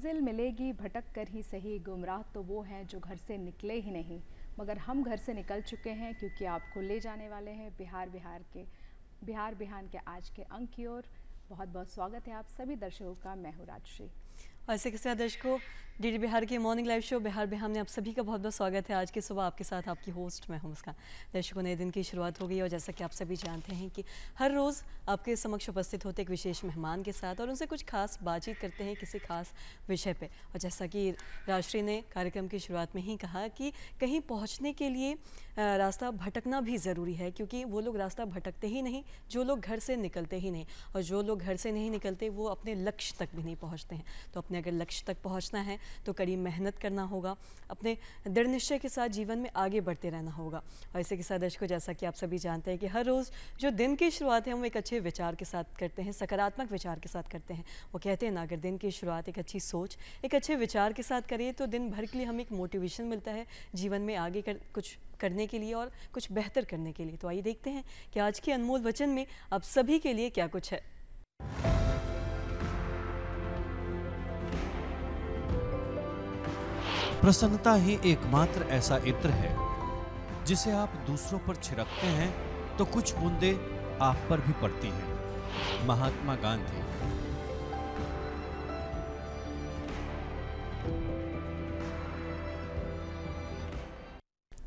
मंजिल मिलेगी भटक कर ही सही, गुमराह तो वो हैं जो घर से निकले ही नहीं। मगर हम घर से निकल चुके हैं क्योंकि आपको ले जाने वाले हैं बिहार बिहान के आज के अंक की ओर। बहुत बहुत स्वागत है आप सभी दर्शकों का। मैं हूँ राजश्री। और इसी के साथ दर्शकों, डीडी बिहार के morning live show Bihar Bihar में आप सभी का बहुत बहुत स्वागत है। आज की सुबह आपके साथ आपकी होस्ट मैं हूं मुस्कान। दर्शकों, नए दिन की शुरुआत हो गई और जैसा कि आप सभी जानते हैं कि हर रोज़ आपके समक्ष उपस्थित होते एक विशेष मेहमान के साथ और उनसे कुछ खास बातचीत करते हैं किसी खास विषय पे। और जैसा कि राष्ट्रीय ने कार्यक्रम की शुरुआत में ही कहा कि कहीं पहुँचने के लिए रास्ता भटकना भी ज़रूरी है, क्योंकि वो लोग रास्ता भटकते ही नहीं जो लोग घर से निकलते ही नहीं, और जो लोग घर से नहीं निकलते वो अपने लक्ष्य तक भी नहीं पहुँचते हैं। तो अपने अगर लक्ष्य तक पहुँचना है तो कड़ी मेहनत करना होगा, अपने दृढ़ निश्चय के साथ जीवन में आगे बढ़ते रहना होगा। और इसी के साथ दर्शकों, जैसा कि आप सभी जानते हैं कि हर रोज़ जो दिन की शुरुआत है हम एक अच्छे विचार के साथ करते हैं, सकारात्मक विचार के साथ करते हैं। वो कहते हैं ना, अगर दिन की शुरुआत एक अच्छी सोच, एक अच्छे विचार के साथ करें तो दिन भर के लिए हमें एक मोटिवेशन मिलता है जीवन में आगे कुछ करने के लिए और कुछ बेहतर करने के लिए। तो आइए देखते हैं कि आज के अनमोल वचन में आप सभी के लिए क्या कुछ है। प्रसन्नता ही एकमात्र ऐसा इत्र है जिसे आप दूसरों पर छिड़कते हैं तो कुछ बूंदें आप पर भी पड़ती हैं। महात्मा गांधी।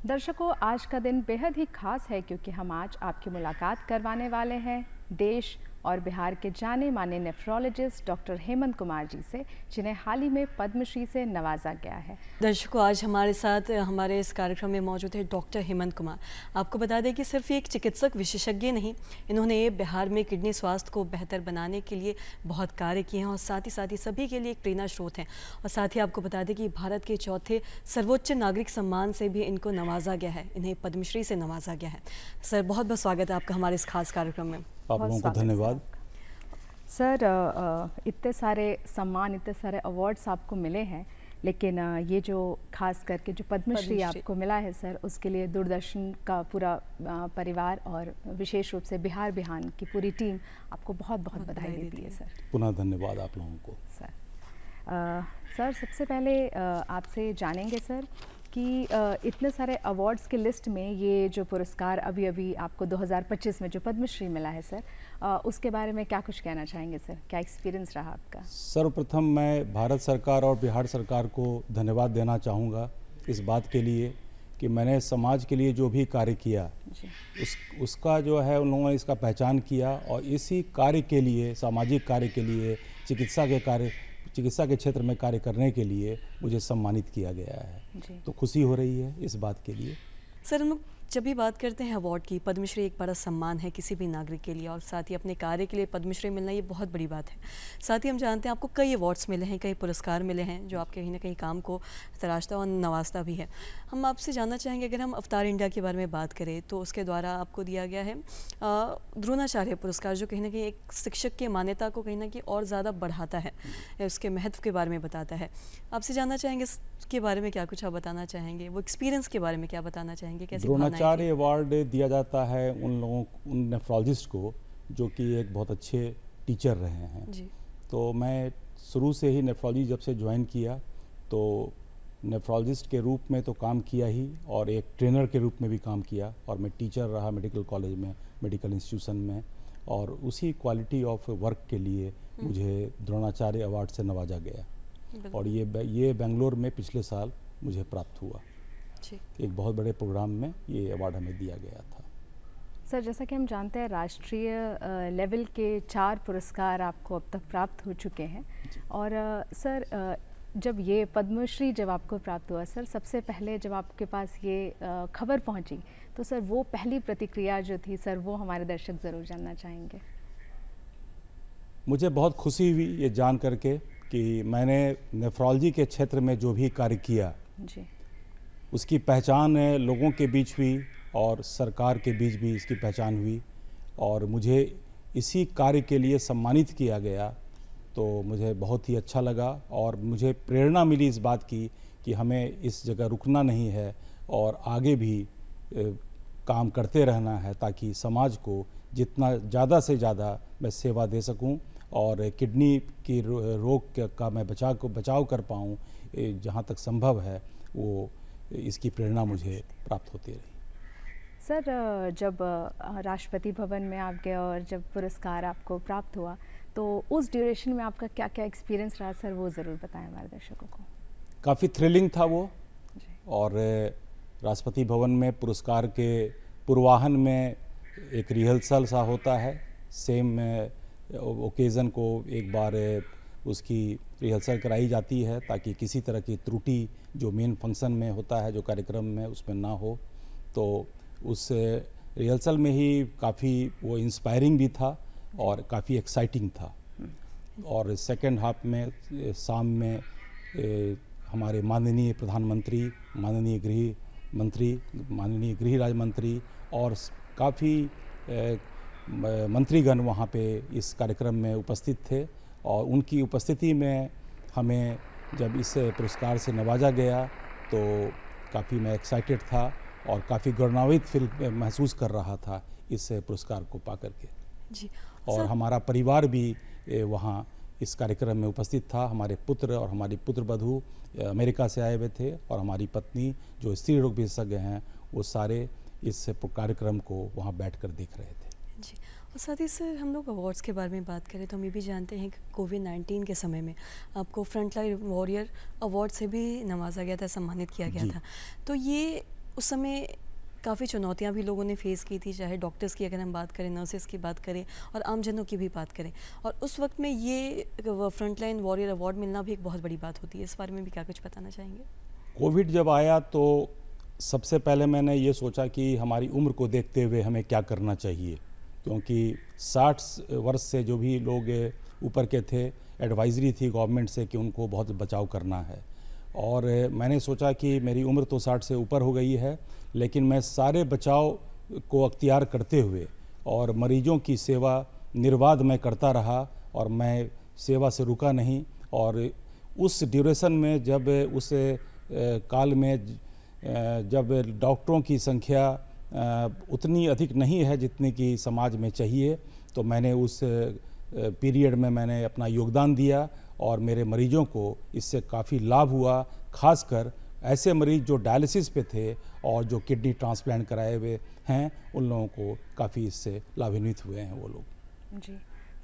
दर्शकों, आज का दिन बेहद ही खास है क्योंकि हम आज आपकी मुलाकात करवाने वाले हैं देश और बिहार के जाने माने नेफ्रोलॉजिस्ट डॉक्टर हेमंत कुमार जी से, जिन्हें हाल ही में पद्मश्री से नवाजा गया है। दर्शकों, आज हमारे साथ हमारे इस कार्यक्रम में मौजूद है डॉक्टर हेमंत कुमार। आपको बता दें कि सिर्फ एक चिकित्सक विशेषज्ञ नहीं, इन्होंने बिहार में किडनी स्वास्थ्य को बेहतर बनाने के लिए बहुत कार्य किए हैं और साथ ही सभी के लिए एक प्रेरणा स्रोत हैं। और साथ ही आपको बता दें कि भारत के चौथे सर्वोच्च नागरिक सम्मान से भी इनको नवाजा गया है, इन्हें पद्मश्री से नवाजा गया है। सर, बहुत बहुत स्वागत है आपका हमारे इस खास कार्यक्रम में। आप लोगों को धन्यवाद। सर, इतने सारे सम्मान, इतने सारे अवार्ड्स आपको मिले हैं, लेकिन ये जो खास करके जो पद्मश्री आपको मिला है सर, उसके लिए दूरदर्शन का पूरा परिवार और विशेष रूप से बिहार बिहान की पूरी टीम आपको बहुत बहुत बधाई देती है सर। पुनः धन्यवाद आप लोगों को। सर, सबसे पहले आपसे जानेंगे सर कि इतने सारे अवार्ड्स के लिस्ट में ये जो पुरस्कार अभी आपको 2025 में जो पद्मश्री मिला है सर, उसके बारे में क्या कुछ कहना चाहेंगे सर? क्या एक्सपीरियंस रहा आपका? सर्वप्रथम मैं भारत सरकार और बिहार सरकार को धन्यवाद देना चाहूँगा इस बात के लिए कि मैंने समाज के लिए जो भी कार्य किया उसका जो है उन लोगों ने इसका पहचान किया, और इसी कार्य के लिए, सामाजिक कार्य के लिए, चिकित्सा के क्षेत्र में कार्य करने के लिए मुझे सम्मानित किया गया है। तो खुशी हो रही है इस बात के लिए। सर, हम लोग जब भी बात करते हैं अवार्ड की, पद्मश्री एक बड़ा सम्मान है किसी भी नागरिक के लिए, और साथ ही अपने कार्य के लिए पद्मश्री मिलना ये बहुत बड़ी बात है। साथ ही हम जानते हैं आपको कई अवार्ड्स मिले हैं, कई पुरस्कार मिले हैं जो आपके कहीं ना कहीं काम को तराशता और नवाजता भी है। हम आपसे जानना चाहेंगे, अगर हम अवतार इंडिया के बारे में बात करें तो उसके द्वारा आपको दिया गया है द्रोणाचार्य पुरस्कार, जो कहीं ना कहीं एक शिक्षक की मान्यता को कहीं ना कहीं और ज़्यादा बढ़ाता है, उसके महत्व के बारे में बताता है। आपसे जानना चाहेंगे इसके बारे में क्या कुछ आप बताना चाहेंगे, वो एक्सपीरियंस के बारे में क्या बताना चाहेंगे, कैसे? द्रोणाचार्य अवार्ड दिया जाता है उन नेफ्रोलॉजिस्ट को जो कि एक बहुत अच्छे टीचर रहे हैं जी। तो मैं शुरू से ही नेफ्रोलॉजी जब से ज्वाइन किया तो नेफ्रोलॉजिस्ट के रूप में तो काम किया ही, और एक ट्रेनर के रूप में भी काम किया, और मैं टीचर रहा मेडिकल कॉलेज में, मेडिकल इंस्टीट्यूशन में, और उसी क्वालिटी ऑफ वर्क के लिए मुझे द्रोणाचार्य अवार्ड से नवाजा गया। और ये बेंगलोर में पिछले साल मुझे प्राप्त हुआ। एक बहुत बड़े प्रोग्राम में ये अवार्ड हमें दिया गया था। सर, जैसा कि हम जानते हैं राष्ट्रीय लेवल के 4 पुरस्कार आपको अब तक प्राप्त हो चुके हैं, और सर जब ये पद्मश्री जब आपको प्राप्त हुआ सर, सबसे पहले जब आपके पास ये खबर पहुंची तो सर वो पहली प्रतिक्रिया जो थी सर, वो हमारे दर्शक ज़रूर जानना चाहेंगे। मुझे बहुत खुशी हुई ये जान करके कि मैंने नेफ्रोलॉजी के क्षेत्र में जो भी कार्य किया जी, उसकी पहचान लोगों के बीच हुई और सरकार के बीच भी इसकी पहचान हुई, और मुझे इसी कार्य के लिए सम्मानित किया गया। तो मुझे बहुत ही अच्छा लगा, और मुझे प्रेरणा मिली इस बात की कि हमें इस जगह रुकना नहीं है और आगे भी काम करते रहना है, ताकि समाज को जितना ज़्यादा से ज़्यादा मैं सेवा दे सकूं और किडनी की रोग का मैं बचाव कर पाऊँ, जहाँ तक संभव है वो इसकी प्रेरणा मुझे प्राप्त होती रही। सर, जब राष्ट्रपति भवन में आप गए और जब पुरस्कार आपको प्राप्त हुआ तो उस ड्यूरेशन में आपका क्या क्या एक्सपीरियंस रहा सर, वो ज़रूर बताएं हमारे दर्शकों को। काफ़ी थ्रिलिंग था वो, और राष्ट्रपति भवन में पुरस्कार के पूर्वाहन में एक रिहर्सल सा होता है, सेम ओकेज़न को एक बार उसकी रिहर्सल कराई जाती है ताकि किसी तरह की त्रुटि जो मेन फंक्शन में होता है, जो कार्यक्रम में, उसमें ना हो। तो उस रिहर्सल में ही काफ़ी वो इंस्पायरिंग भी था और काफ़ी एक्साइटिंग था। और सेकेंड हाफ में शाम में हमारे माननीय प्रधानमंत्री, माननीय गृह मंत्री, माननीय गृह राज्य मंत्री और काफ़ी मंत्रीगण वहाँ पे इस कार्यक्रम में उपस्थित थे, और उनकी उपस्थिति में हमें जब इस पुरस्कार से नवाजा गया तो काफ़ी मैं एक्साइटेड था और काफ़ी गौरवान्वित फील महसूस कर रहा था इस पुरस्कार को पा करके जी। और हमारा परिवार भी वहाँ इस कार्यक्रम में उपस्थित था। हमारे पुत्र और हमारी पुत्रवधू अमेरिका से आए हुए थे, और हमारी पत्नी जो स्त्री रोग विशेषज्ञ हैं वो सारे इस कार्यक्रम को वहाँ बैठकर देख रहे थे। जी। और साथ ही सर, हम लोग अवार्ड्स के बारे में बात करें तो हम ये भी जानते हैं कि कोविड-19 के समय में आपको फ्रंटलाइन वॉरियर अवार्ड से भी नवाजा गया था, सम्मानित किया गया था। तो ये उस समय काफ़ी चुनौतियां भी लोगों ने फेस की थी, चाहे डॉक्टर्स की अगर हम बात करें, नर्सेस की बात करें और आमजनों की भी बात करें, और उस वक्त में ये फ्रंटलाइन वॉरियर अवार्ड मिलना भी एक बहुत बड़ी बात होती है। इस बारे में भी क्या कुछ बताना चाहेंगे? कोविड जब आया तो सबसे पहले मैंने ये सोचा कि हमारी उम्र को देखते हुए हमें क्या करना चाहिए, क्योंकि 60 वर्ष से जो भी लोग ऊपर के थे, एडवाइजरी थी गवर्नमेंट से कि उनको बहुत बचाव करना है। और मैंने सोचा कि मेरी उम्र तो 60 से ऊपर हो गई है, लेकिन मैं सारे बचाव को अख्तियार करते हुए और मरीजों की सेवा निर्बाध मैं करता रहा, और मैं सेवा से रुका नहीं। और उस ड्यूरेशन में, जब उस काल में जब डॉक्टरों की संख्या उतनी अधिक नहीं है जितनी कि समाज में चाहिए, तो मैंने उस पीरियड में मैंने अपना योगदान दिया और मेरे मरीजों को इससे काफ़ी लाभ हुआ। खासकर ऐसे मरीज जो डायलिसिस पे थे और जो किडनी ट्रांसप्लांट कराए हुए हैं, उन लोगों को काफ़ी इससे लाभान्वित हुए हैं वो लोग। जी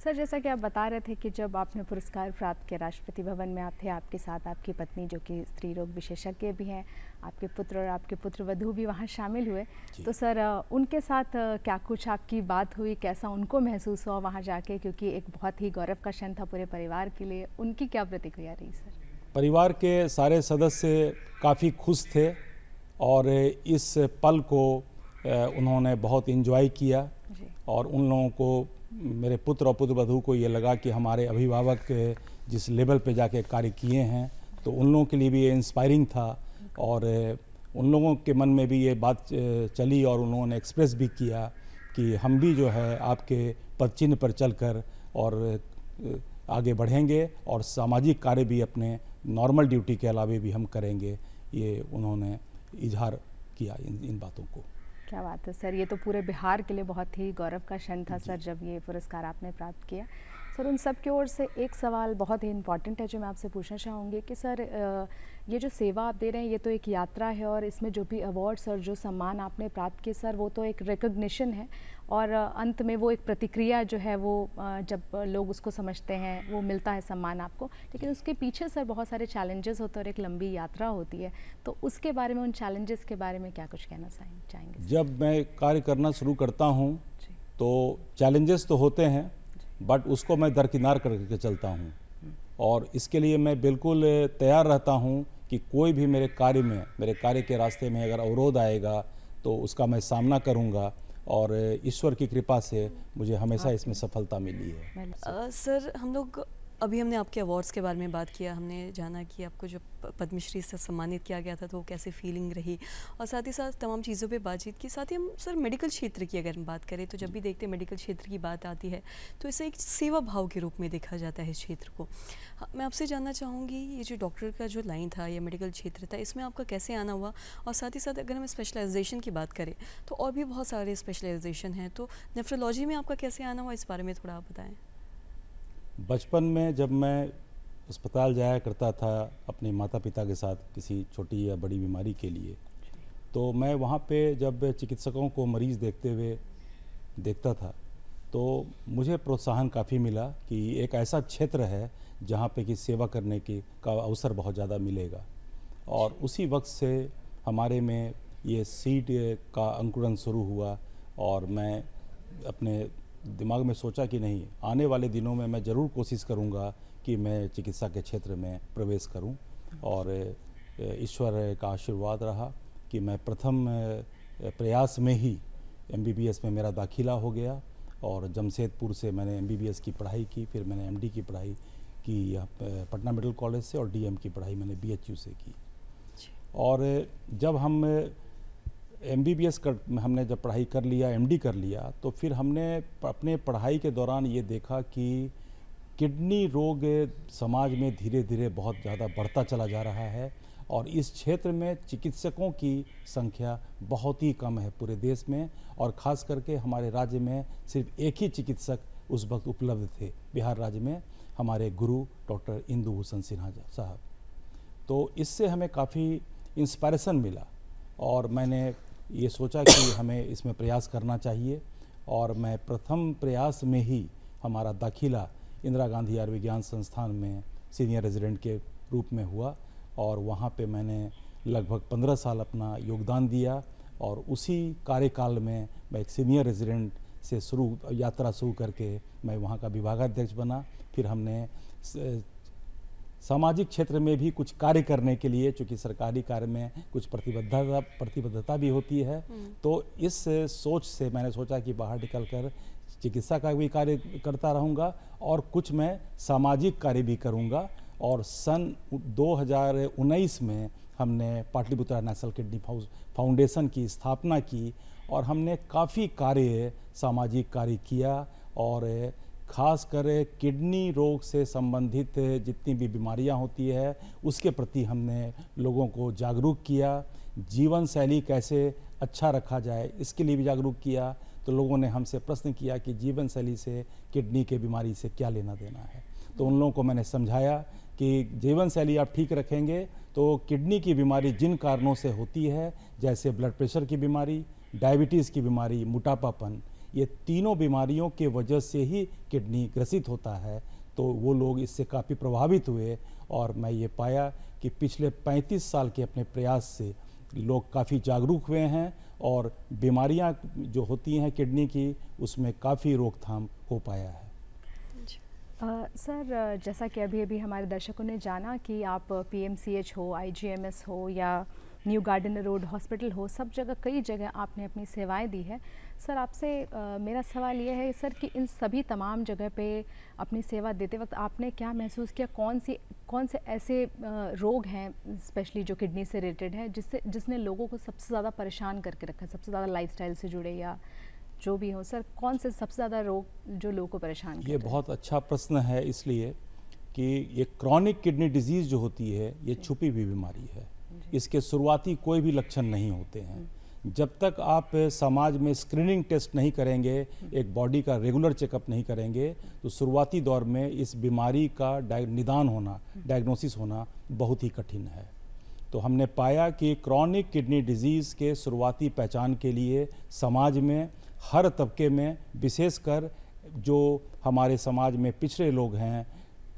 सर, जैसा कि आप बता रहे थे कि जब आपने पुरस्कार प्राप्त किया, राष्ट्रपति भवन में आप थे, आपके साथ आपकी पत्नी जो कि स्त्री रोग विशेषज्ञ भी हैं, आपके पुत्र और आपके पुत्रवधू भी वहाँ शामिल हुए। तो सर, उनके साथ क्या कुछ आपकी बात हुई, कैसा उनको महसूस हुआ वहाँ जाके, क्योंकि एक बहुत ही गौरव का क्षण था पूरे परिवार के लिए, उनकी क्या प्रतिक्रिया रही सर? परिवार के सारे सदस्य काफ़ी खुश थे और इस पल को उन्होंने बहुत एंजॉय किया, और उन लोगों को, मेरे पुत्र और पुत्रवधू को ये लगा कि हमारे अभिभावक जिस लेवल पे जाके कार्य किए हैं, तो उन लोगों के लिए भी ये इंस्पायरिंग था। और उन लोगों के मन में भी ये बात चली और उन लोगों ने एक्सप्रेस भी किया कि हम भी जो है आपके पदचिन्ह पर चलकर और आगे बढ़ेंगे और सामाजिक कार्य भी अपने नॉर्मल ड्यूटी के अलावा भी हम करेंगे। ये उन्होंने इजहार किया इन बातों को। क्या बात है सर, ये तो पूरे बिहार के लिए बहुत ही गौरव का क्षण था सर जब ये पुरस्कार आपने प्राप्त किया। सर, उन सब की ओर से एक सवाल बहुत ही इम्पॉर्टेंट है जो मैं आपसे पूछना चाहूँगी कि सर, ये जो सेवा आप दे रहे हैं ये तो एक यात्रा है, और इसमें जो भी अवार्ड्स और जो सम्मान आपने प्राप्त किए सर, वो तो एक रिकग्निशन है, और अंत में वो एक प्रतिक्रिया जो है वो जब लोग उसको समझते हैं वो मिलता है सम्मान आपको, लेकिन उसके पीछे सर बहुत सारे चैलेंजेस होते हैं और एक लंबी यात्रा होती है। तो उसके बारे में, उन चैलेंजेस के बारे में क्या कुछ कहना चाहेंगे? जब मैं कार्य करना शुरू करता हूँ तो चैलेंजेस तो होते हैं, बट उसको मैं दरकिनार करके चलता हूँ, और इसके लिए मैं बिल्कुल तैयार रहता हूँ कि कोई भी मेरे कार्य के रास्ते में अगर अवरोध आएगा तो उसका मैं सामना करूँगा, और ईश्वर की कृपा से मुझे हमेशा इसमें सफलता मिली है। सर, हम लोग अभी हमने आपके अवार्ड्स के बारे में बात किया, हमने जाना कि आपको जो पद्मश्री से सम्मानित किया गया था तो वो कैसे फीलिंग रही, और साथ ही साथ तमाम चीज़ों पे बातचीत की। साथ ही हम सर मेडिकल क्षेत्र की अगर हम बात करें तो जब भी देखते हैं मेडिकल क्षेत्र की बात आती है तो इसे एक सेवा भाव के रूप में देखा जाता है इस क्षेत्र को। मैं आपसे जानना चाहूँगी, ये जो डॉक्टर का जो लाइन था या मेडिकल क्षेत्र था, इसमें आपका कैसे आना हुआ, और साथ ही साथ अगर हम स्पेशलाइजेशन की बात करें तो और भी बहुत सारे स्पेशलाइजेशन हैं, तो नेफ्रोलॉजी में आपका कैसे आना हुआ, इस बारे में थोड़ा आप बताएँ। बचपन में जब मैं अस्पताल जाया करता था अपने माता पिता के साथ किसी छोटी या बड़ी बीमारी के लिए, तो मैं वहाँ पे जब चिकित्सकों को मरीज़ देखते हुए देखता था तो मुझे प्रोत्साहन काफ़ी मिला कि एक ऐसा क्षेत्र है जहाँ पे कि सेवा करने की का अवसर बहुत ज़्यादा मिलेगा। और उसी वक्त से हमारे में ये सीड का अंकुरण शुरू हुआ और मैं अपने दिमाग में सोचा कि नहीं, आने वाले दिनों में मैं ज़रूर कोशिश करूँगा कि मैं चिकित्सा के क्षेत्र में प्रवेश करूँ। और ईश्वर का आशीर्वाद रहा कि मैं प्रथम प्रयास में ही MBBS में मेरा दाखिला हो गया और जमशेदपुर से मैंने MBBS की पढ़ाई की, फिर मैंने MD की पढ़ाई की पटना मेडिकल कॉलेज से और DM की पढ़ाई मैंने BHU से की। और जब हम MBBS हमने जब पढ़ाई कर लिया, MD कर लिया, तो फिर हमने अपने पढ़ाई के दौरान ये देखा कि किडनी रोग समाज में धीरे धीरे बहुत ज़्यादा बढ़ता चला जा रहा है और इस क्षेत्र में चिकित्सकों की संख्या बहुत ही कम है पूरे देश में, और ख़ास करके हमारे राज्य में सिर्फ एक ही चिकित्सक उस वक्त उपलब्ध थे बिहार राज्य में, हमारे गुरु डॉक्टर इंदु भूषण सिन्हा साहब। तो इससे हमें काफ़ी इंस्पायरेशन मिला और मैंने ये सोचा कि हमें इसमें प्रयास करना चाहिए। और मैं प्रथम प्रयास में ही हमारा दाखिला इंदिरा गांधी आयुर्विज्ञान संस्थान में सीनियर रेजिडेंट के रूप में हुआ और वहाँ पे मैंने लगभग 15 साल अपना योगदान दिया। और उसी कार्यकाल में मैं एक सीनियर रेजिडेंट से यात्रा शुरू करके मैं वहाँ का विभागाध्यक्ष बना। फिर हमने सामाजिक क्षेत्र में भी कुछ कार्य करने के लिए, चूँकि सरकारी कार्य में कुछ प्रतिबद्धता भी होती है, तो इस सोच से मैंने सोचा कि बाहर निकल कर चिकित्सा का भी कार्य करता रहूँगा और कुछ मैं सामाजिक कार्य भी करूँगा। और सन 2019 में हमने पाटलिपुत्रा नेशनल किडनी फाउंडेशन की स्थापना की और हमने काफ़ी कार्य सामाजिक कार्य किया और ख़ास कर किडनी रोग से संबंधित जितनी भी बीमारियां होती है उसके प्रति हमने लोगों को जागरूक किया। जीवन शैली कैसे अच्छा रखा जाए इसके लिए भी जागरूक किया। तो लोगों ने हमसे प्रश्न किया कि जीवन शैली से किडनी के बीमारी से क्या लेना देना है। तो उन लोगों को मैंने समझाया कि जीवन शैली आप ठीक रखेंगे तो किडनी की बीमारी जिन कारणों से होती है, जैसे ब्लड प्रेशर की बीमारी, डायबिटीज़ की बीमारी, मोटापापन, ये तीनों बीमारियों के वजह से ही किडनी ग्रसित होता है। तो वो लोग इससे काफ़ी प्रभावित हुए और मैं ये पाया कि पिछले 35 साल के अपने प्रयास से लोग काफ़ी जागरूक हुए हैं और बीमारियां जो होती हैं किडनी की उसमें काफ़ी रोकथाम हो पाया है। सर, जैसा कि अभी हमारे दर्शकों ने जाना कि आप PMCH हो, IGMS हो या न्यू गार्डन रोड हॉस्पिटल हो, सब जगह कई जगह आपने अपनी सेवाएं दी है। सर, आपसे मेरा सवाल ये है सर कि इन सभी तमाम जगह पे अपनी सेवा देते वक्त आपने क्या महसूस किया, कौन से ऐसे रोग हैं स्पेशली जो किडनी से रिलेटेड है जिसने लोगों को सबसे ज़्यादा परेशान करके रखा है, सबसे ज़्यादा लाइफस्टाइल से जुड़े या जो भी हो? सर, कौन से सबसे ज़्यादा रोग जो लोगों को परेशान करते हैं? ये बहुत अच्छा प्रश्न है, इसलिए कि ये क्रॉनिक किडनी डिजीज़ जो होती है ये छुपी हुई बीमारी है। इसके शुरुआती कोई भी लक्षण नहीं होते हैं। जब तक आप समाज में स्क्रीनिंग टेस्ट नहीं करेंगे, एक बॉडी का रेगुलर चेकअप नहीं करेंगे, तो शुरुआती दौर में इस बीमारी का निदान होना, डायग्नोसिस होना बहुत ही कठिन है। तो हमने पाया कि क्रॉनिक किडनी डिजीज़ के शुरुआती पहचान के लिए समाज में हर तबके में, विशेषकर जो हमारे समाज में पिछड़े लोग हैं,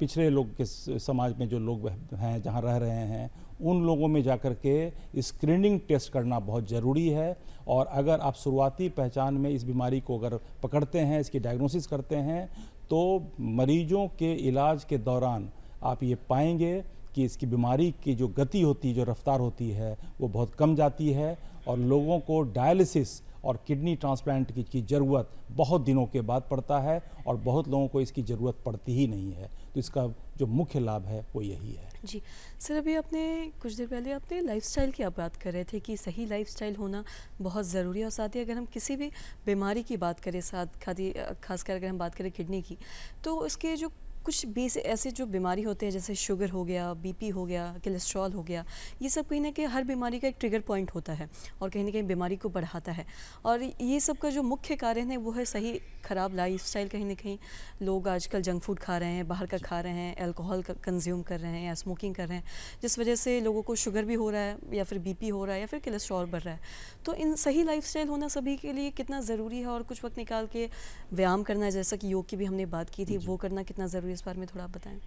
पिछड़े लोग के समाज में जो लोग हैं जहाँ रह रहे हैं, उन लोगों में जाकर के स्क्रीनिंग टेस्ट करना बहुत ज़रूरी है। और अगर आप शुरुआती पहचान में इस बीमारी को अगर पकड़ते हैं, इसकी डायग्नोसिस करते हैं, तो मरीजों के इलाज के दौरान आप ये पाएंगे कि इसकी बीमारी की जो गति होती है, जो रफ्तार होती है, वो बहुत कम जाती है और लोगों को डायलिसिस और किडनी ट्रांसप्लांट की ज़रूरत बहुत दिनों के बाद पड़ता है और बहुत लोगों को इसकी ज़रूरत पड़ती ही नहीं है। तो इसका जो मुख्य लाभ है वो यही है। जी सर, अभी आपने कुछ देर पहले अपने लाइफस्टाइल की आप बात कर रहे थे कि सही लाइफस्टाइल होना बहुत ज़रूरी है। और साथ ही अगर हम किसी भी बीमारी की बात करें, खासकर अगर हम बात करें किडनी की, तो इसके जो कुछ ऐसे जो बीमारी होते हैं जैसे शुगर हो गया, बीपी हो गया, कोलेस्ट्रॉल हो गया, ये सब कहीं ना कहीं हर बीमारी का एक ट्रिगर पॉइंट होता है और कहीं ना कहीं बीमारी को बढ़ाता है। और ये सब का जो मुख्य कारण है वो है सही ख़राब लाइफस्टाइल। कहीं ना कहीं लोग आजकल जंक फूड खा रहे हैं, बाहर का खा रहे हैं, अल्कोहल का कंज्यूम कर रहे हैं या स्मोकिंग कर रहे हैं, जिस वजह से लोगों को शुगर भी हो रहा है या फिर बीपी हो रहा है या फिर कोलेस्ट्रॉल बढ़ रहा है। तो इन सही लाइफस्टाइल होना सभी के लिए कितना ज़रूरी है और कुछ वक्त निकाल के व्यायाम करना, जैसा कि योग की भी हमने बात की थी, वो करना कितना ज़रूरी है, इस बारे में थोड़ा आप बताएं।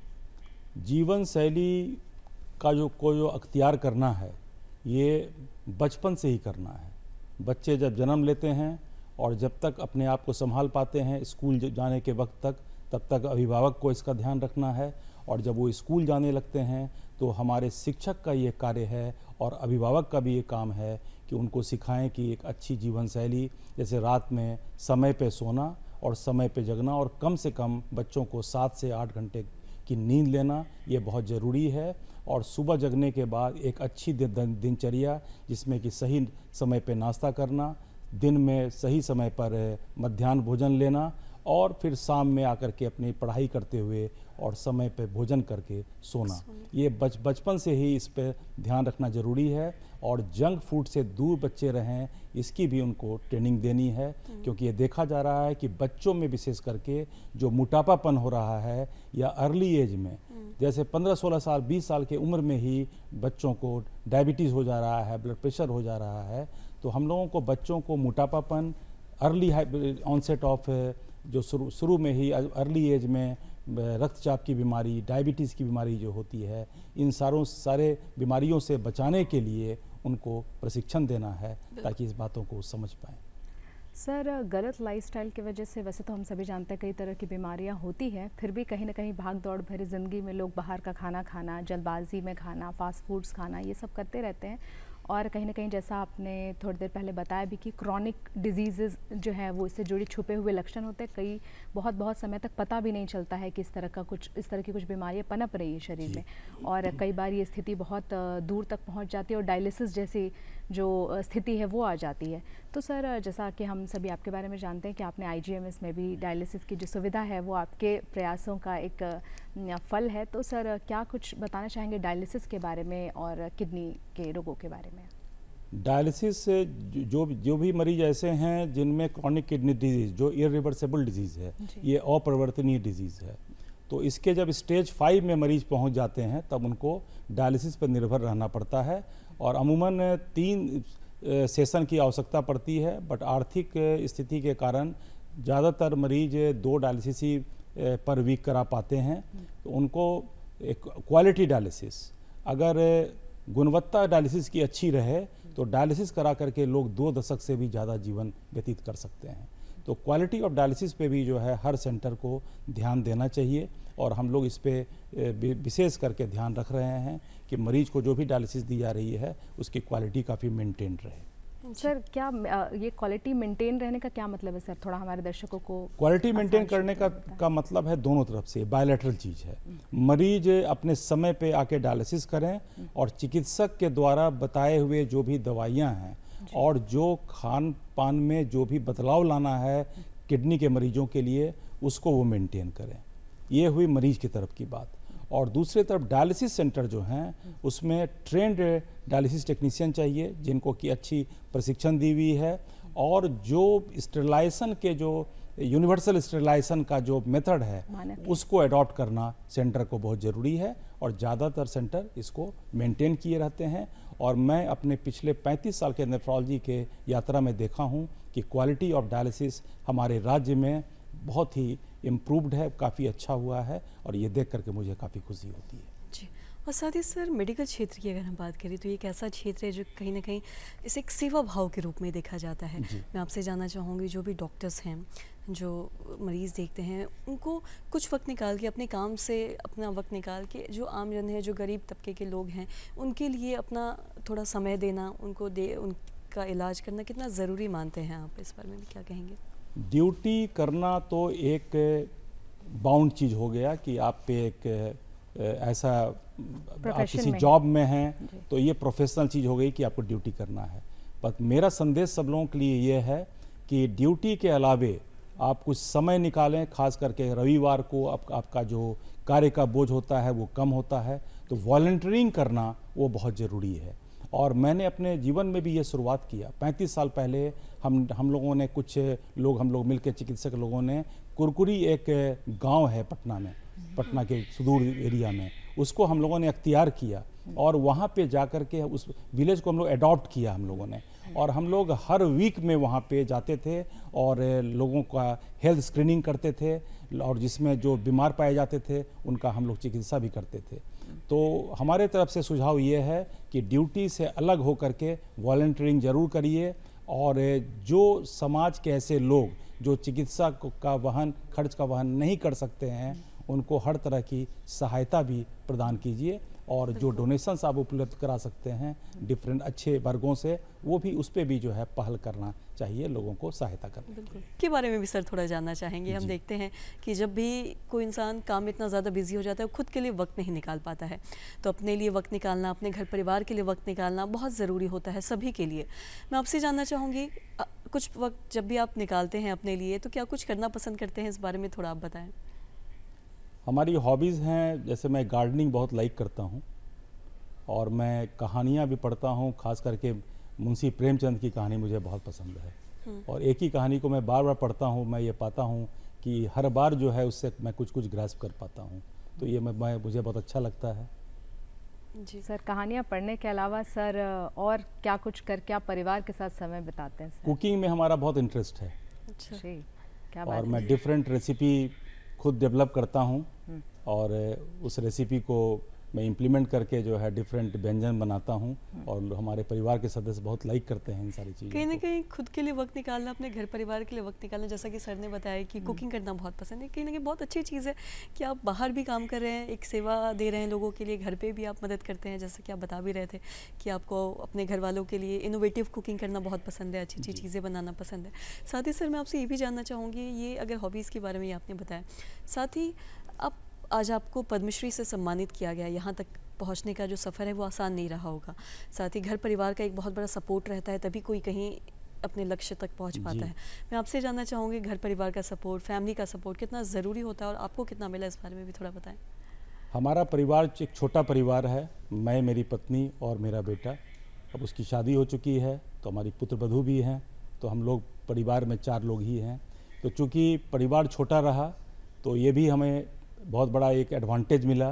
जीवन शैली का जो अख्तियार करना है ये बचपन से ही करना है। बच्चे जब जन्म लेते हैं और जब तक अपने आप को संभाल पाते हैं स्कूल जाने के वक्त तक, तब तक अभिभावक को इसका ध्यान रखना है। और जब वो स्कूल जाने लगते हैं तो हमारे शिक्षक का ये कार्य है और अभिभावक का भी ये काम है कि उनको सिखाएं कि एक अच्छी जीवन शैली, जैसे रात में समय पे सोना और समय पे जगना और कम से कम बच्चों को 7 से 8 घंटे की नींद लेना, ये बहुत ज़रूरी है। और सुबह जगने के बाद एक अच्छी दिनचर्या जिसमें कि सही समय पे नाश्ता करना, दिन में सही समय पर मध्याह्न भोजन लेना और फिर शाम में आकर के अपनी पढ़ाई करते हुए और समय पे भोजन करके सोना। ये बचपन से ही इस पे ध्यान रखना ज़रूरी है। और जंक फूड से दूर बच्चे रहें, इसकी भी उनको ट्रेनिंग देनी है, क्योंकि ये देखा जा रहा है कि बच्चों में विशेष करके जो मोटापापन हो रहा है या अर्ली एज में, जैसे 15-16 साल 20 साल की उम्र में ही बच्चों को डायबिटीज़ हो जा रहा है, ब्लड प्रेशर हो जा रहा है। तो हम लोगों को बच्चों को मोटापापन, अर्ली ऑनसेट ऑफ जो शुरू में ही अर्ली एज में रक्तचाप की बीमारी, डायबिटीज़ की बीमारी जो होती है, इन सारे बीमारियों से बचाने के लिए उनको प्रशिक्षण देना है ताकि इस बातों को समझ पाएँ। सर, गलत लाइफस्टाइल की वजह से वैसे तो हम सभी जानते हैं कई तरह की बीमारियां होती हैं, फिर भी कहीं ना कहीं भाग दौड़ भरी ज़िंदगी में लोग बाहर का खाना खाना, जल्दबाजी में खाना, फास्ट फूड्स खाना, ये सब करते रहते हैं। और कहीं ना कहीं जैसा आपने थोड़ी देर पहले बताया भी कि क्रॉनिक डिजीज़ जो है वो इससे जुड़ी छुपे हुए लक्षण होते हैं, कई बहुत समय तक पता भी नहीं चलता है कि इस तरह की कुछ बीमारियां पनप रही है शरीर में, और कई बार ये स्थिति बहुत दूर तक पहुंच जाती है और डायलिसिस जैसी जो स्थिति है वो आ जाती है। तो सर, जैसा कि हम सभी आपके बारे में जानते हैं कि आपने IGMS में भी डायलिसिस की जो सुविधा है वो आपके प्रयासों का एक फल है। तो सर, क्या कुछ बताना चाहेंगे डायलिसिस के बारे में और किडनी के रोगों के बारे में? डायलिसिस से जो भी मरीज ऐसे हैं जिनमें क्रॉनिक किडनी डिजीज़, जो इरिवर्सिबल डिजीज़ है, ये अपरिवर्तनीय डिजीज़ है, तो इसके जब स्टेज 5 में मरीज पहुंच जाते हैं तब उनको डायलिसिस पर निर्भर रहना पड़ता है। और अमूमन 3 सेशन की आवश्यकता पड़ती है, बट आर्थिक स्थिति के कारण ज़्यादातर मरीज 2 डायलिसिस ही पर वीक करा पाते हैं। तो उनको एक क्वालिटी डायलिसिस, अगर गुणवत्ता डायलिसिस की अच्छी रहे तो डायलिसिस करा करके लोग 2 दशक से भी ज़्यादा जीवन व्यतीत कर सकते हैं। तो क्वालिटी ऑफ डायलिसिस पे भी जो है हर सेंटर को ध्यान देना चाहिए और हम लोग इस पे विशेष करके ध्यान रख रहे हैं कि मरीज को जो भी डायलिसिस दी जा रही है उसकी क्वालिटी काफ़ी मेंटेन रहे। सर, क्या ये क्वालिटी मेंटेन रहने का क्या मतलब है सर? थोड़ा हमारे दर्शकों को क्वालिटी मेंटेन करने का मतलब है दोनों तरफ से, बायलैटरल चीज़ है। मरीज अपने समय पे आके डायलिसिस करें और चिकित्सक के द्वारा बताए हुए जो भी दवाइयाँ हैं और जो खान पान में जो भी बदलाव लाना है किडनी के मरीजों के लिए, उसको वो मेंटेन करें। ये हुई मरीज की तरफ की बात। और दूसरी तरफ डायलिसिस सेंटर जो हैं उसमें ट्रेंड डायलिसिस टेक्नीशियन चाहिए जिनको कि अच्छी प्रशिक्षण दी हुई है, और जो स्टेरिलाइजेशन के जो यूनिवर्सल स्टेरिलाइजेशन का जो मेथड है उसको अडॉप्ट करना सेंटर को बहुत ज़रूरी है। और ज़्यादातर सेंटर इसको मेंटेन किए रहते हैं। और मैं अपने पिछले 35 साल के नेफ्रोलॉजी के यात्रा में देखा हूँ कि क्वालिटी ऑफ डायलिसिस हमारे राज्य में बहुत ही इम्प्रूव्ड है, काफ़ी अच्छा हुआ है, और ये देख करके मुझे काफ़ी खुशी होती है जी। और साथ ही सर, मेडिकल क्षेत्र की अगर हम बात करें तो ये एक ऐसा क्षेत्र है जो कहीं ना कहीं इसे एक सेवा भाव के रूप में देखा जाता है। मैं आपसे जानना चाहूँगी, जो भी डॉक्टर्स हैं जो मरीज़ देखते हैं, उनको कुछ वक्त निकाल के अपने काम से अपना वक्त निकाल के जो आमजन है, जो गरीब तबके के लोग हैं, उनके लिए अपना थोड़ा समय देना, उनका इलाज करना कितना ज़रूरी मानते हैं आप? इस बारे में भी क्या कहेंगे? ड्यूटी करना तो एक बाउंड चीज़ हो गया कि आप पे एक ऐसा आप किसी जॉब में हैं तो ये प्रोफेशनल चीज़ हो गई कि आपको ड्यूटी करना है। पर मेरा संदेश सब लोगों के लिए ये है कि ड्यूटी के अलावे आप कुछ समय निकालें, खास करके रविवार को आपका जो कार्य का बोझ होता है वो कम होता है, तो वॉलंटियरिंग करना वो बहुत ज़रूरी है। और मैंने अपने जीवन में भी ये शुरुआत किया। 35 साल पहले हम लोगों ने, कुछ लोग, हम लोग मिलकर, चिकित्सक लोगों ने, कुरकुरी एक गांव है पटना में, पटना के सुदूर एरिया में, उसको हम लोगों ने अख्तियार किया और वहाँ पे जाकर के उस विलेज को हम लोग अडॉप्ट किया हम लोगों ने। और हम लोग हर वीक में वहाँ पे जाते थे और लोगों का हेल्थ स्क्रीनिंग करते थे, और जिसमें जो बीमार पाए जाते थे उनका हम लोग चिकित्सा भी करते थे। तो हमारे तरफ से सुझाव ये है कि ड्यूटी से अलग होकर के वॉलंटियरिंग जरूर करिए, और जो समाज के ऐसे लोग जो चिकित्सा का खर्च का वहन नहीं कर सकते हैं, उनको हर तरह की सहायता भी प्रदान कीजिए। और जो डोनेशंस आप उपलब्ध करा सकते हैं डिफरेंट अच्छे वर्गों से, वो भी, उस पर भी जो है पहल करना चाहिए, लोगों को सहायता करना। बिल्कुल, के बारे में भी सर थोड़ा जानना चाहेंगे। हम देखते हैं कि जब भी कोई इंसान काम में इतना ज़्यादा बिजी हो जाता है, खुद के लिए वक्त नहीं निकाल पाता है, तो अपने लिए वक्त निकालना, अपने घर परिवार के लिए वक्त निकालना बहुत ज़रूरी होता है सभी के लिए। मैं आपसे जानना चाहूँगी, कुछ वक्त जब भी आप निकालते हैं अपने लिए, तो क्या कुछ करना पसंद करते हैं, इस बारे में थोड़ा आप बताएं। हमारी हॉबीज़ हैं, जैसे मैं गार्डनिंग बहुत लाइक करता हूँ, और मैं कहानियाँ भी पढ़ता हूँ, खास करके मुंशी प्रेमचंद की कहानी मुझे बहुत पसंद है। और एक ही कहानी को मैं बार बार पढ़ता हूँ, मैं ये पाता हूँ कि हर बार जो है उससे मैं कुछ कुछ ग्रास्प कर पाता हूँ, तो ये मुझे बहुत अच्छा लगता है। जी सर, कहानियाँ पढ़ने के अलावा सर और क्या कुछ करके आप परिवार के साथ समय बिताते हैं सर? कुकिंग में हमारा बहुत इंटरेस्ट है। अच्छा जी, क्या बात और है। मैं डिफरेंट रेसिपी खुद डेवलप करता हूँ, और उस रेसिपी को मैं इम्प्लीमेंट करके जो है डिफरेंट व्यंजन बनाता हूँ, और हमारे परिवार के सदस्य बहुत लाइक करते हैं इन सारी चीज़ों कहीं ना को। कहीं खुद के लिए वक्त निकालना, अपने घर परिवार के लिए वक्त निकालना, जैसा कि सर ने बताया कि कुकिंग करना बहुत पसंद है, कहीं ना कहीं बहुत अच्छी चीज़ है कि आप बाहर भी काम कर रहे हैं, एक सेवा दे रहे हैं लोगों के लिए, घर पे भी आप मदद करते हैं, जैसा कि आप बता भी रहे थे कि आपको अपने घर वालों के लिए इनोवेटिव कुकिंग करना बहुत पसंद है, अच्छी अच्छी चीज़ें बनाना पसंद है। साथ ही सर मैं आपसे ये भी जानना चाहूँगी, ये अगर हॉबीज़ के बारे में ये आपने बताया, साथ ही आप आज आपको पद्मश्री से सम्मानित किया गया, यहाँ तक पहुँचने का जो सफ़र है वो आसान नहीं रहा होगा, साथ ही घर परिवार का एक बहुत बड़ा सपोर्ट रहता है, तभी कोई कहीं अपने लक्ष्य तक पहुँच पाता है। मैं आपसे जानना चाहूँगी, घर परिवार का सपोर्ट, फैमिली का सपोर्ट कितना ज़रूरी होता है और आपको कितना मिला, इस बारे में भी थोड़ा बताएं। हमारा परिवार एक छोटा परिवार है, मैं, मेरी पत्नी और मेरा बेटा। अब उसकी शादी हो चुकी है, तो हमारी पुत्रवधू भी हैं, तो हम लोग परिवार में 4 लोग ही हैं। तो चूँकि परिवार छोटा रहा, तो ये भी हमें बहुत बड़ा एक एडवांटेज मिला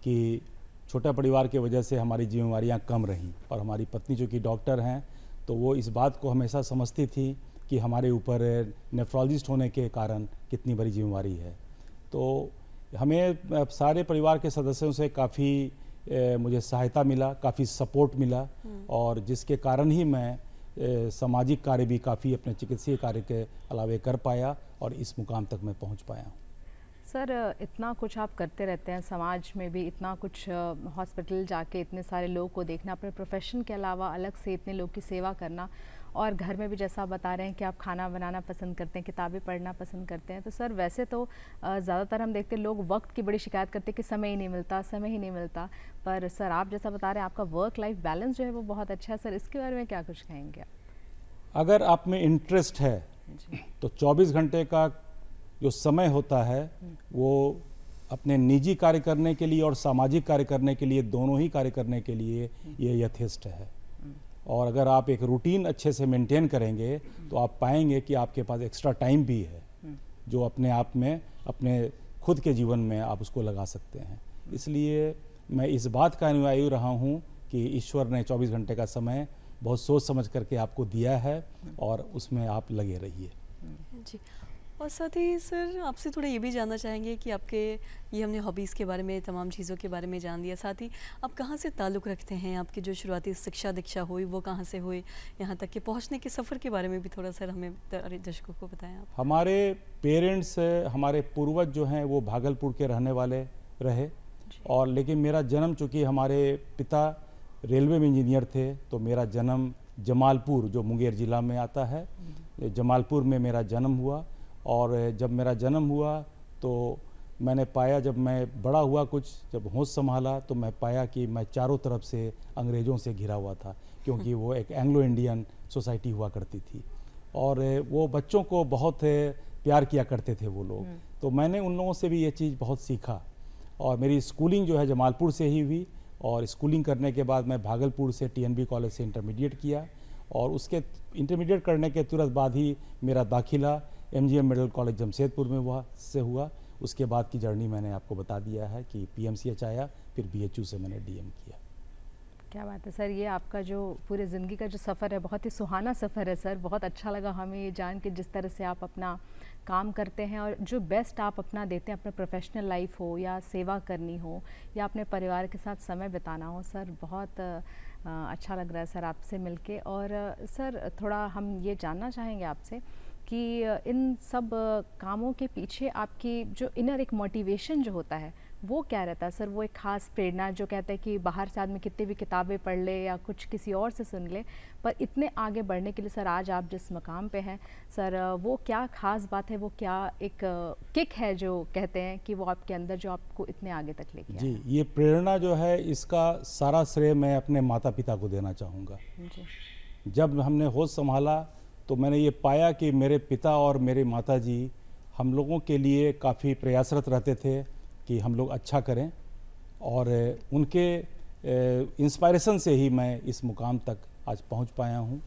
कि छोटा परिवार की वजह से हमारी जिम्मेवारियां कम रहीं। और हमारी पत्नी जो कि डॉक्टर हैं, तो वो इस बात को हमेशा समझती थी कि हमारे ऊपर नेफ्रोलॉजिस्ट होने के कारण कितनी बड़ी जिम्मेवारी है। तो हमें सारे परिवार के सदस्यों से काफ़ी मुझे सहायता मिला, काफ़ी सपोर्ट मिला, और जिसके कारण ही मैं सामाजिक कार्य भी काफ़ी अपने चिकित्सीय कार्य के अलावे कर पाया और इस मुकाम तक मैं पहुंच पाया। सर, इतना कुछ आप करते रहते हैं, समाज में भी इतना कुछ, हॉस्पिटल जाके इतने सारे लोगों को देखना, अपने प्रोफेशन के अलावा अलग से इतने लोग की सेवा करना, और घर में भी जैसा आप बता रहे हैं कि आप खाना बनाना पसंद करते हैं, किताबें पढ़ना पसंद करते हैं, तो सर वैसे तो ज़्यादातर हम देखते हैं लोग वक्त की बड़ी शिकायत करते हैं कि समय ही नहीं मिलता, समय ही नहीं मिलता, पर सर आप जैसा बता रहे हैं आपका वर्क लाइफ बैलेंस जो है वो बहुत अच्छा है। सर इसके बारे में क्या कुछ कहेंगे आप? अगर आप में इंटरेस्ट है तो 24 घंटे का जो समय होता है वो अपने निजी कार्य करने के लिए और सामाजिक कार्य करने के लिए, दोनों ही कार्य करने के लिए ये यथेष्ट है। और अगर आप एक रूटीन अच्छे से मेंटेन करेंगे तो आप पाएंगे कि आपके पास एक्स्ट्रा टाइम भी है जो अपने आप में, अपने खुद के जीवन में आप उसको लगा सकते हैं। इसलिए मैं इस बात का अनुयायी रहा हूँ कि ईश्वर ने 24 घंटे का समय बहुत सोच समझ करके आपको दिया है और उसमें आप लगे रहिए। जी, और साथ ही सर आपसे थोड़ा ये भी जानना चाहेंगे कि आपके, ये हमने हॉबीज़ के बारे में, तमाम चीज़ों के बारे में जान दिया, साथ ही आप कहाँ से ताल्लुक़ रखते हैं, आपकी जो शुरुआती शिक्षा दीक्षा हुई वो कहाँ से हुई, यहाँ तक कि पहुँचने के सफ़र के बारे में भी थोड़ा सर हमें दर्शकों को बताएं आप। हमारे पेरेंट्स, हमारे पूर्वज जो हैं वो भागलपुर के रहने वाले रहे, और लेकिन मेरा जन्म, चूँकि हमारे पिता रेलवे में इंजीनियर थे, तो मेरा जन्म जमालपुर, जो मुंगेर ज़िला में आता है, जमालपुर में मेरा जन्म हुआ। और जब मेरा जन्म हुआ तो मैंने पाया, जब मैं बड़ा हुआ, कुछ जब होश संभाला, तो मैं पाया कि मैं चारों तरफ से अंग्रेज़ों से घिरा हुआ था, क्योंकि वो एक एंग्लो इंडियन सोसाइटी हुआ करती थी, और वो बच्चों को बहुत प्यार किया करते थे वो लोग। तो मैंने उन लोगों से भी ये चीज़ बहुत सीखा। और मेरी स्कूलिंग जो है जमालपुर से ही हुई, और स्कूलिंग करने के बाद मैं भागलपुर से TNB कॉलेज से इंटरमीडिएट किया, और उसके इंटरमीडिएट करने के तुरंत बाद ही मेरा दाखिला MGM मेडिकल कॉलेज जमशेदपुर में हुआ। उसके बाद की जर्नी मैंने आपको बता दिया है कि PMCH आया, फिर BHU से मैंने DM किया। क्या बात है सर, ये आपका जो पूरे ज़िंदगी का जो सफ़र है बहुत ही सुहाना सफ़र है सर। बहुत अच्छा लगा हमें ये जान के जिस तरह से आप अपना काम करते हैं और जो बेस्ट आप अपना देते हैं, अपना प्रोफेशनल लाइफ हो या सेवा करनी हो या अपने परिवार के साथ समय बिताना हो। सर बहुत अच्छा लग रहा है सर आपसे मिलके। और सर थोड़ा हम ये जानना चाहेंगे आपसे कि इन सब कामों के पीछे आपकी जो इनर एक मोटिवेशन जो होता है वो क्या रहता है सर? वो एक ख़ास प्रेरणा जो कहते हैं कि बाहर से आदमी कितनी भी किताबें पढ़ ले या कुछ किसी और से सुन ले, पर इतने आगे बढ़ने के लिए सर आज आप जिस मकाम पे हैं सर, वो क्या ख़ास बात है, वो क्या एक किक है जो कहते हैं कि वो आपके अंदर जो आपको इतने आगे तक लेके आया? जी, ये प्रेरणा जो है इसका सारा श्रेय मैं अपने माता पिता को देना चाहूँगा। जब हमने होश संभाला तो मैंने ये पाया कि मेरे पिता और मेरे माता जी हम लोगों के लिए काफ़ी प्रयासरत रहते थे कि हम लोग अच्छा करें, और उनके इंस्पायरेशन से ही मैं इस मुकाम तक आज पहुंच पाया हूं।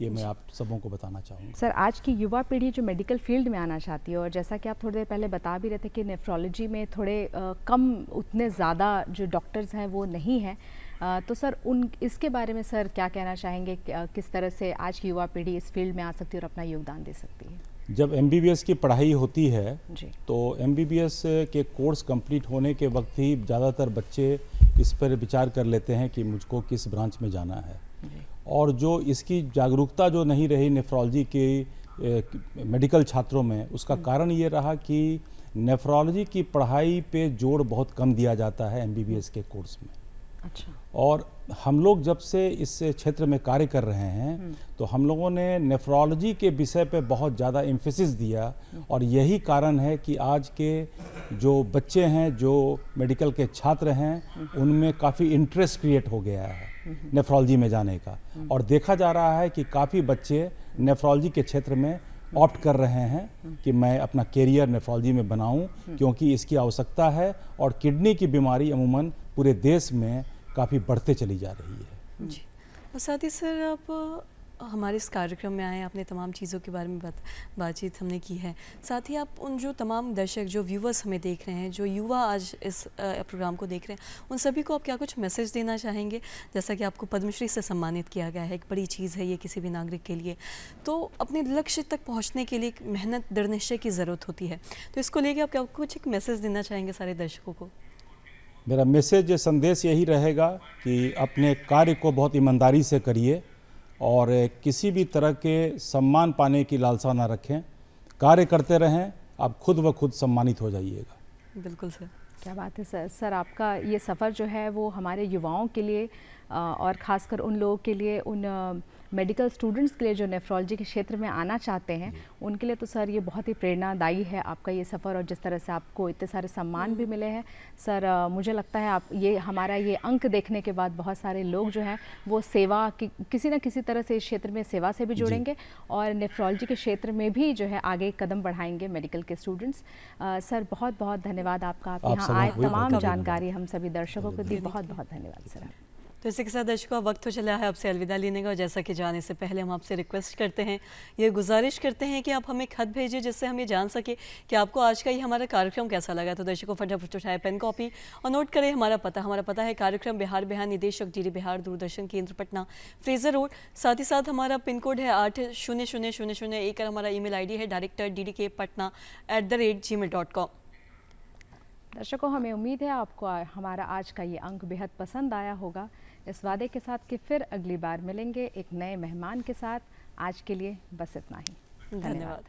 ये मैं आप सबों को बताना चाहूँगा। सर आज की युवा पीढ़ी जो मेडिकल फील्ड में आना चाहती है, और जैसा कि आप थोड़ी देर पहले बता भी रहे थे कि नेफ्रोलॉजी में थोड़े कम उतने ज़्यादा जो डॉक्टर्स हैं वो नहीं हैं, तो सर इसके बारे में सर क्या कहना चाहेंगे? किस तरह से आज की युवा पीढ़ी इस फील्ड में आ सकती है और अपना योगदान दे सकती है? जब MBBS की पढ़ाई होती है जी, तो MBBS के कोर्स कंप्लीट होने के वक्त ही ज़्यादातर बच्चे इस पर विचार कर लेते हैं कि मुझको किस ब्रांच में जाना है। और जो इसकी जागरूकता जो नहीं रही नेफ्रोलॉजी के मेडिकल छात्रों में, उसका कारण ये रहा कि नेफ्रोलॉजी की पढ़ाई पे जोर बहुत कम दिया जाता है MBBS के कोर्स में। अच्छा। और हम लोग जब से इस क्षेत्र में कार्य कर रहे हैं तो हम लोगों ने नेफ्रोलॉजी के विषय पे बहुत ज़्यादा एम्फेसिस दिया, और यही कारण है कि आज के जो बच्चे हैं, जो मेडिकल के छात्र हैं, उनमें काफ़ी इंटरेस्ट क्रिएट हो गया है नेफ्रोलॉजी में जाने का। और देखा जा रहा है कि काफ़ी बच्चे नेफ्रोलॉजी के क्षेत्र में ऑप्ट कर रहे हैं कि मैं अपना कैरियर नेफ्रोलॉजी में बनाऊं, क्योंकि इसकी आवश्यकता है, और किडनी की बीमारी अमूमन पूरे देश में काफ़ी बढ़ते चली जा रही है। जी, और साथ ही सर आप हमारे इस कार्यक्रम में आए, आपने तमाम चीज़ों के बारे में बातचीत हमने की है। साथ ही आप उन जो तमाम दर्शक, जो व्यूवर्स हमें देख रहे हैं, जो युवा आज इस प्रोग्राम को देख रहे हैं, उन सभी को आप क्या कुछ मैसेज देना चाहेंगे? जैसा कि आपको पद्मश्री से सम्मानित किया गया है, एक बड़ी चीज़ है ये किसी भी नागरिक के लिए, तो अपने लक्ष्य तक पहुँचने के लिए मेहनत, दृढ़ निश्चय की ज़रूरत होती है। तो इसको लेके आप क्या कुछ एक मैसेज देना चाहेंगे सारे दर्शकों को? मेरा मैसेज, संदेश यही रहेगा कि अपने कार्य को बहुत ईमानदारी से करिए, और किसी भी तरह के सम्मान पाने की लालसा ना रखें। कार्य करते रहें, आप खुद व खुद सम्मानित हो जाइएगा। बिल्कुल सर, क्या बात है सर। सर आपका ये सफ़र जो है वो हमारे युवाओं के लिए और ख़ासकर उन लोगों के लिए, उन मेडिकल स्टूडेंट्स के लिए जो नेफ्रोलॉजी के क्षेत्र में आना चाहते हैं, उनके लिए तो सर ये बहुत ही प्रेरणादायी है आपका ये सफ़र, और जिस तरह से आपको इतने सारे सम्मान भी मिले हैं सर। मुझे लगता है आप ये हमारा ये अंक देखने के बाद बहुत सारे लोग जो हैं वो सेवा की किसी न किसी तरह से इस क्षेत्र में सेवा से भी जुड़ेंगे और नेफ्रोलॉजी के क्षेत्र में भी जो है आगे कदम बढ़ाएंगे मेडिकल के स्टूडेंट्स। सर बहुत बहुत धन्यवाद आपका, आप यहाँ आए, तमाम जानकारी हम सभी दर्शकों को दी। बहुत बहुत धन्यवाद सर। तो इसी के साथ दर्शकों वक्त तो चला है आपसे अलविदा लेने का, और जैसा कि जाने से पहले हम आपसे रिक्वेस्ट करते हैं, ये गुजारिश करते हैं कि आप हमें खत भेजिए जिससे हम ये जान सके कि आपको आज का ये हमारा कार्यक्रम कैसा लगा। तो दर्शकों फटाफट उठाए पेन कॉपी और नोट करें हमारा पता है कार्यक्रम बिहार बिहार, निदेशक DD बिहार, दूरदर्शन केंद्र पटना, फ्रेजर रोड। साथ ही साथ हमारा पिन कोड है 8000001 और हमारा email ID है director@ddkpatna@gmail.com। दर्शकों हमें उम्मीद है आपको हमारा आज का ये अंक बेहद पसंद आया होगा, इस वादे के साथ कि फिर अगली बार मिलेंगे एक नए मेहमान के साथ। आज के लिए बस इतना ही। धन्यवाद।